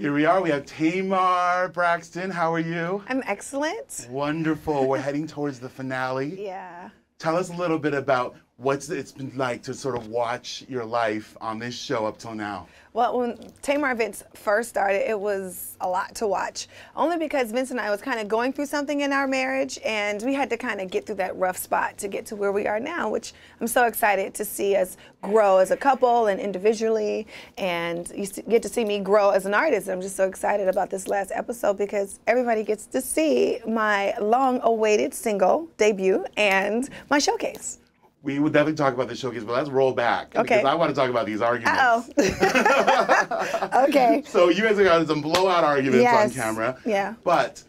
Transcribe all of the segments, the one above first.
Here we are. We have Tamar Braxton. How are you? I'm excellent. Wonderful. We're heading towards the finale. Yeah. Tell us a little bit about what it's been like to sort of watch your life on this show up till now. Well, when Tamar and Vince first started, it was a lot to watch. Only because Vince and I was kind of going through something in our marriage, and we had to kind of get through that rough spot to get to where we are now, which I'm so excited to see us grow as a couple and individually, and you get to see me grow as an artist. I'm just so excited about this last episode because everybody gets to see my long-awaited single debut and my showcase. We would definitely talk about the showcase, but let's roll back. Okay. Because I want to talk about these arguments. Uh-oh. Okay. So you guys have got some blowout arguments on camera. Yeah. But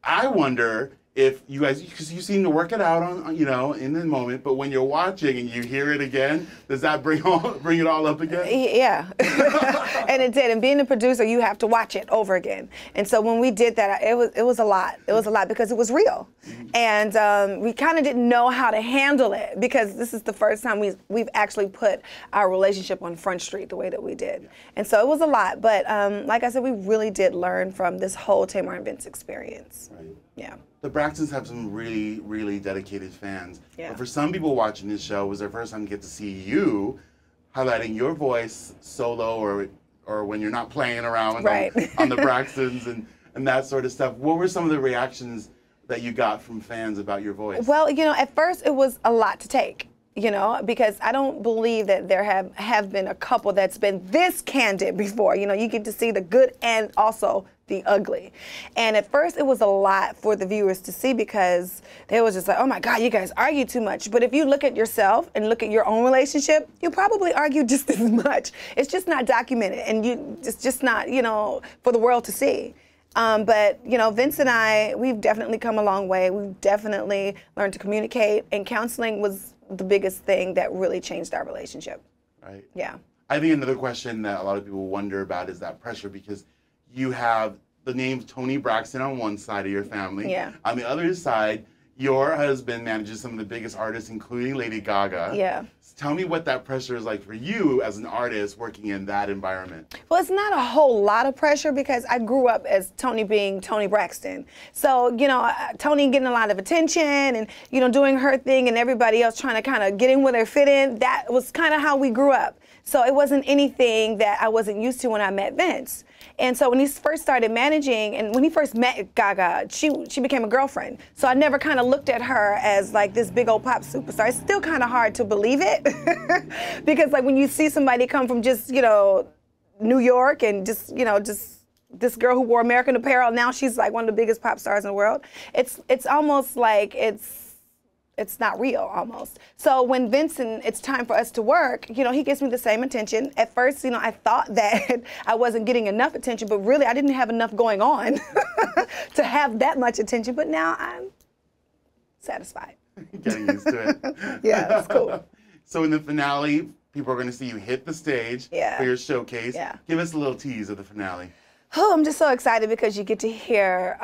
I wonder if you guys, because you seem to work it out on, you know, in the moment, but when you're watching and you hear it again, does that bring it all up again? Yeah. And it did. And being a producer, you have to watch it over again. And so when we did that, it was a lot. It was a lot because it was real. And we kind of didn't know how to handle it because this is the first time we've actually put our relationship on Front Street the way that we did. And so it was a lot. But like I said, we really did learn from this whole Tamar and Vince experience. Right. Yeah. The Braxtons have some really, really dedicated fans. Yeah. But for some people watching this show, it was their first time to get to see you highlighting your voice solo or when you're not playing around on the Braxtons and that sort of stuff. What were some of the reactions that you got from fans about your voice? Well, you know, at first it was a lot to take. You know, because I don't believe that there have been a couple that's been this candid before. You know, you get to see the good and also the ugly. And at first it was a lot for the viewers to see because they was just like, oh my God, you guys argue too much. But if you look at yourself and look at your own relationship, you probably argue just as much. It's just not documented and it's just not, you know, for the world to see. But, you know, Vince and I, we've definitely come a long way. We've definitely learned to communicate, and counseling was the biggest thing that really changed our relationship. Right. Yeah. I think another question that a lot of people wonder about is that pressure because you have the name Toni Braxton on one side of your family. Yeah. On the other side, your husband manages some of the biggest artists, including Lady Gaga. Yeah. Tell me what that pressure is like for you as an artist working in that environment. Well, it's not a whole lot of pressure because I grew up as Toni being Toni Braxton. So, you know, Toni getting a lot of attention and, you know, doing her thing and everybody else trying to kind of get in where they fit in. That was kind of how we grew up. So it wasn't anything that I wasn't used to when I met Vince. And so when he first started managing, and when he first met Gaga, she became a girlfriend. So I never kind of looked at her as like this big old pop superstar. It's still kind of hard to believe it because like when you see somebody come from just, you know, New York and just, you know, just this girl who wore American Apparel, now she's like one of the biggest pop stars in the world. It's almost like it's not real almost. So when Vincent, it's time for us to work, you know, he gives me the same attention. At first, you know, I thought that I wasn't getting enough attention, but really I didn't have enough going on to have that much attention, but now I'm satisfied. Getting used to it. Yeah, that's cool. So in the finale, people are going to see you hit the stage for your showcase. Yeah. Give us a little tease of the finale. Oh, I'm just so excited because you get to hear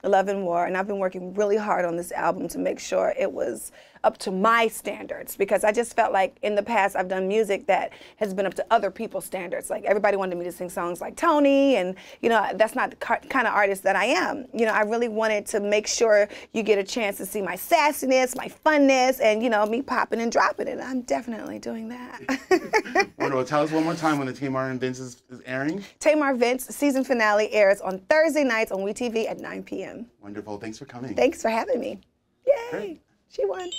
Love and War, and I've been working really hard on this album to make sure it was up to my standards because I just felt like in the past I've done music that has been up to other people's standards. Like everybody wanted me to sing songs like Toni, and you know, that's not the kind of artist that I am. You know, I really wanted to make sure you get a chance to see my sassiness, my funness, and you know, me popping and dropping it. I'm definitely doing that. Wonderful. Tell us one more time when the Tamar and Vince is airing. Tamar Vince season finale airs on Thursday nights on WeTV at 9 p.m. Wonderful. Thanks for coming. Thanks for having me. Yay. Great. She won.